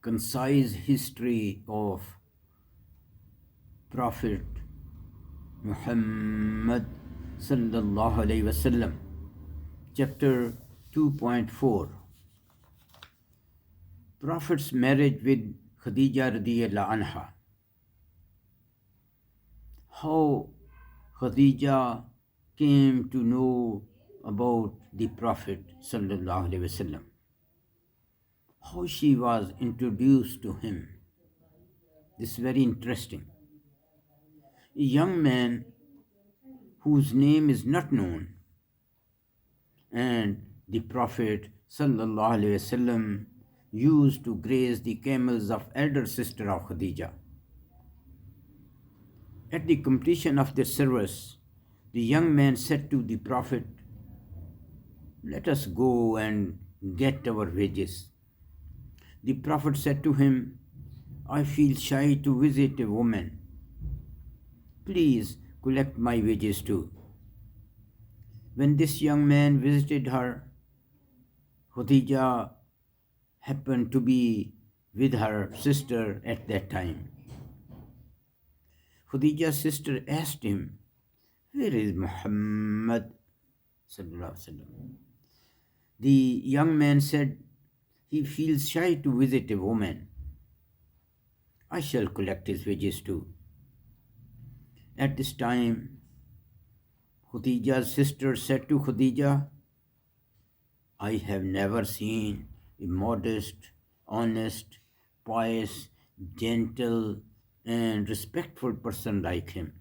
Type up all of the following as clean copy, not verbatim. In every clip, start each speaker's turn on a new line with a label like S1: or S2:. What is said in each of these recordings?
S1: concise history of Prophet Muhammad SAW, chapter 2.4, Prophet's marriage with Khadijah radiyallahu anha. How Khadijah came to know about the Prophet sallallahu alaihi wasallam. How she was introduced to him. This is very interesting. A young man whose name is not known, and the Prophet sallallahu alaihi wasallam used to graze the camels of elder sister of Khadijah. At the completion of their service, the young man said to the Prophet, "Let us go and get our wages." The Prophet said to him, "I feel shy to visit a woman. Please collect my wages too." When this young man visited her, Khadijah happened to be with her sister at that time. Khadijah's sister asked him, "Where is Muhammad sallallahu alaihi wasallam?" The young man said, "He feels shy to visit a woman. I shall collect his wages too." At this time, Khadijah's sister said to Khadijah, "I have never seen a modest, honest, pious, gentle, and respectful person like him."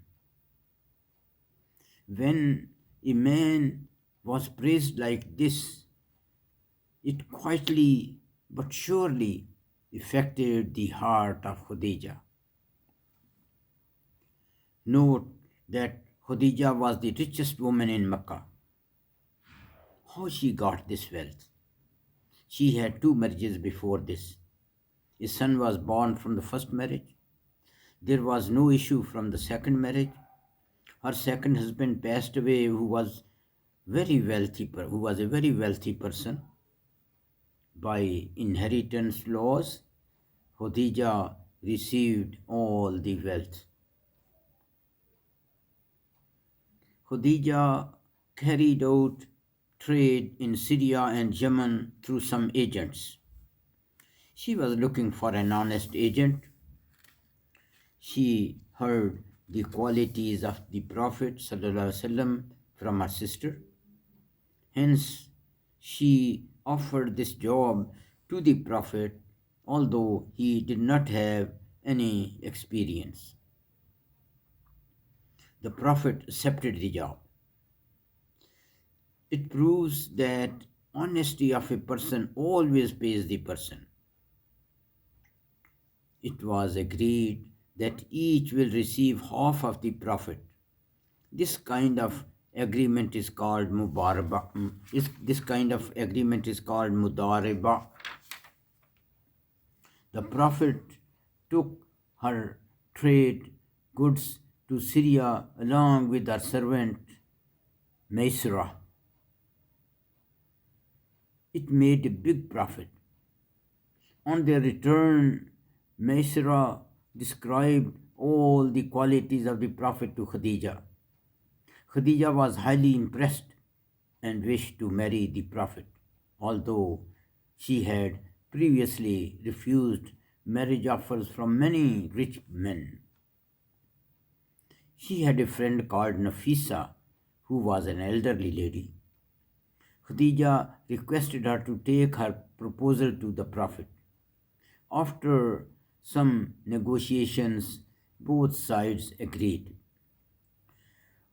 S1: When a man was praised like this, it quietly but surely affected the heart of Khadijah. Note that Khadijah was the richest woman in Mecca. How she got this wealth? She had two marriages before this. A son was born from the first marriage. There was no issue from the second marriage. Her second husband passed away, who was a very wealthy person. By inheritance laws, Khadijah received all the wealth. Khadijah carried out trade in Syria and Yemen through some agents. She was looking for an honest agent. She heard the qualities of the Prophet ﷺ from her sister. Hence, she offered this job to the Prophet, although he did not have any experience. The Prophet accepted the job. It proves that honesty of a person always pays the person. It was agreed that each will receive half of the profit. This kind of agreement is called mudaraba. The Prophet took her trade goods to Syria along with her servant Maisarah. It made a big profit. On their return, Maisarah described all the qualities of the Prophet to Khadijah. Khadijah was highly impressed and wished to marry the Prophet, although she had previously refused marriage offers from many rich men. She had a friend called Nafisa, who was an elderly lady. Khadijah requested her to take her proposal to the Prophet. After some negotiations, both sides agreed.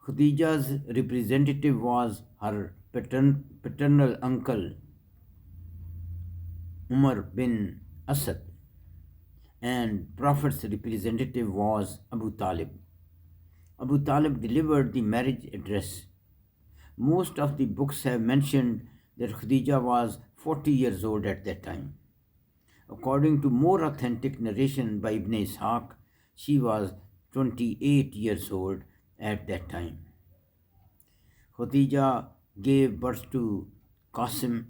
S1: Khadijah's representative was her paternal uncle, Umar bin Asad, and Prophet's representative was Abu Talib. Abu Talib delivered the marriage address. Most of the books have mentioned that Khadijah was 40 years old at that time. According to more authentic narration by Ibn Ishaq, she was 28 years old at that time. Khadijah gave birth to Qasim,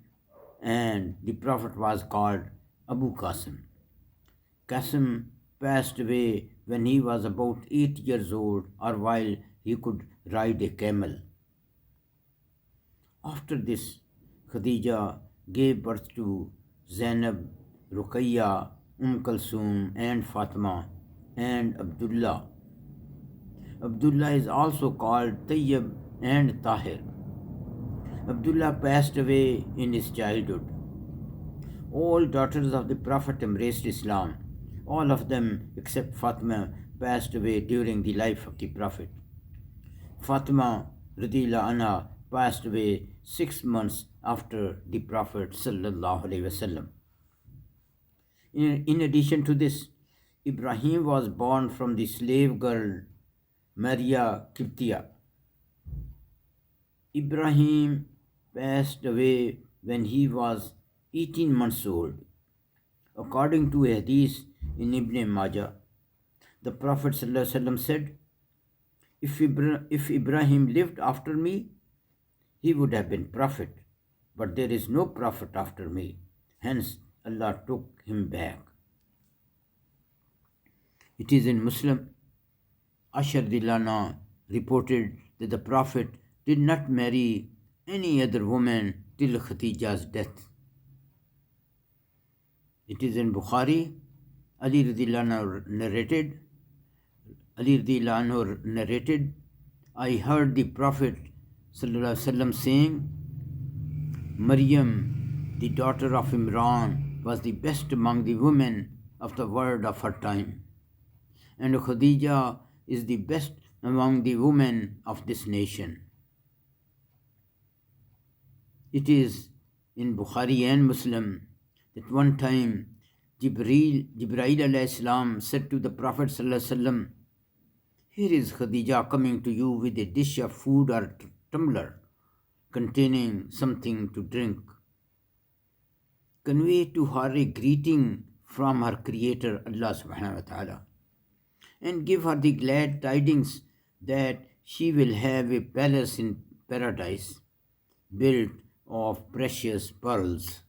S1: and the Prophet was called Abu Qasim. Qasim passed away when he was about 8 years old or while he could ride a camel. After this, Khadijah gave birth to Zainab, Ruqayya, Kulsum, and Fatima, and Abdullah. Abdullah is also called Tayyib and Tahir. Abdullah passed away in his childhood. All daughters of the Prophet embraced Islam. All of them except Fatima passed away during the life of the Prophet. Fatima radhiyallahu anha passed away 6 months after the Prophet sallallahu alaihi wasallam. In addition to this, Ibrahim was born from the slave girl Maria Kiptia. Ibrahim passed away when he was 18 months old. According to a hadith in Ibn Majah, the Prophet ﷺ said, if Ibrahim lived after me, he would have been prophet, but there is no prophet after me. Hence, Allah took him back. It is in Muslim. Ashar Dilana reported that the Prophet did not marry any other woman till Khadijah's death. It is in Bukhari. Ali radhiyallahu narrated, I heard the Prophet ﷺ saying, Maryam, the daughter of Imran, was the best among the women of the world of her time, and Khadijah is the best among the women of this nation. It is in Bukhari and Muslim that one time Jibreel alayhi salam said to the Prophet ﷺ, here is Khadijah coming to you with a dish of food or tumbler containing something to drink. Convey to her a greeting from her Creator Allah subhanahu wa ta'ala, and give her the glad tidings that she will have a palace in paradise built of precious pearls,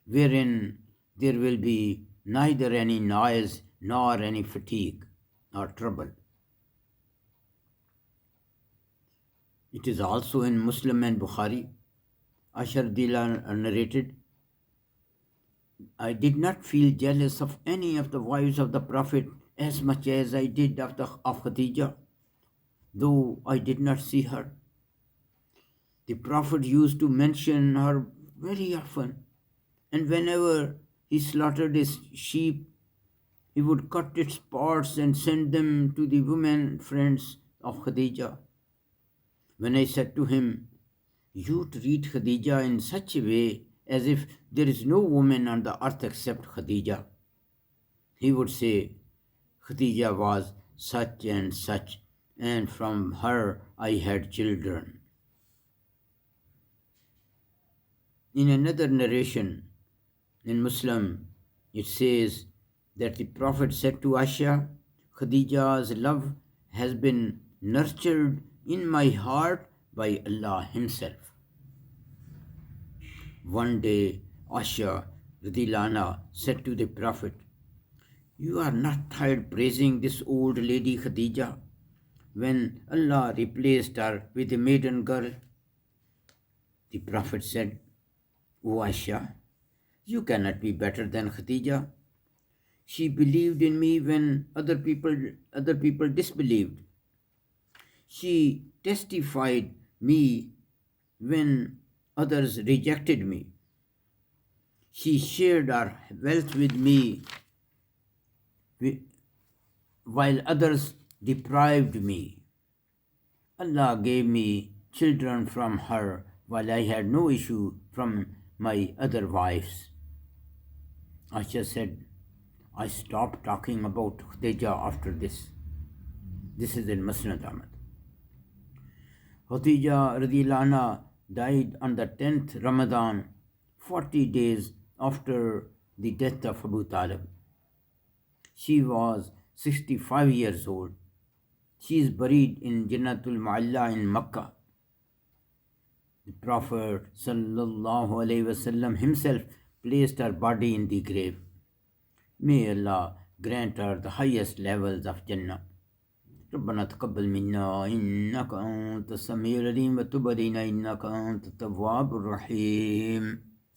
S1: wherein there will be neither any noise nor any fatigue or trouble. It is also in Muslim and Bukhari. Ashar Dila narrated, I did not feel jealous of any of the wives of the Prophet as much as I did of Khadijah, though I did not see her. The Prophet used to mention her very often, and whenever he slaughtered his sheep, he would cut its parts and send them to the women friends of Khadijah. When I said to him, you treat Khadijah in such a way as if there is no woman on the earth except Khadijah, he would say, Khadijah was such and such, and from her I had children. In another narration, in Muslim, it says that the Prophet said to Aisha, Khadijah's love has been nurtured in my heart by Allah Himself. One day, Aisha radhiyallahu anha said to the Prophet, you are not tired praising this old lady Khadijah when Allah replaced her with a maiden girl? The Prophet said, O Aisha, you cannot be better than Khadijah. She believed in me when other people disbelieved. She testified me when others rejected me. She shared her wealth with me while others deprived me. Allah gave me children from her while I had no issue from my other wives. Aisha said, I stopped talking about Khadijah after this. This is in Imtiaz Ahmad. Khadijah radhiyallahu anha died on the 10th Ramadan, 40 days after the death of Abu Talib. She was 65 years old. She is buried in Jannatul Mu'alla in Makkah. The Prophet sallallahu alaihi wasallam himself placed her body in the grave. May Allah grant her the highest levels of Jannah. ربنا تقبل منا إنك أنت السميع العليم وتب علينا إنك أنت التواب الرحيم.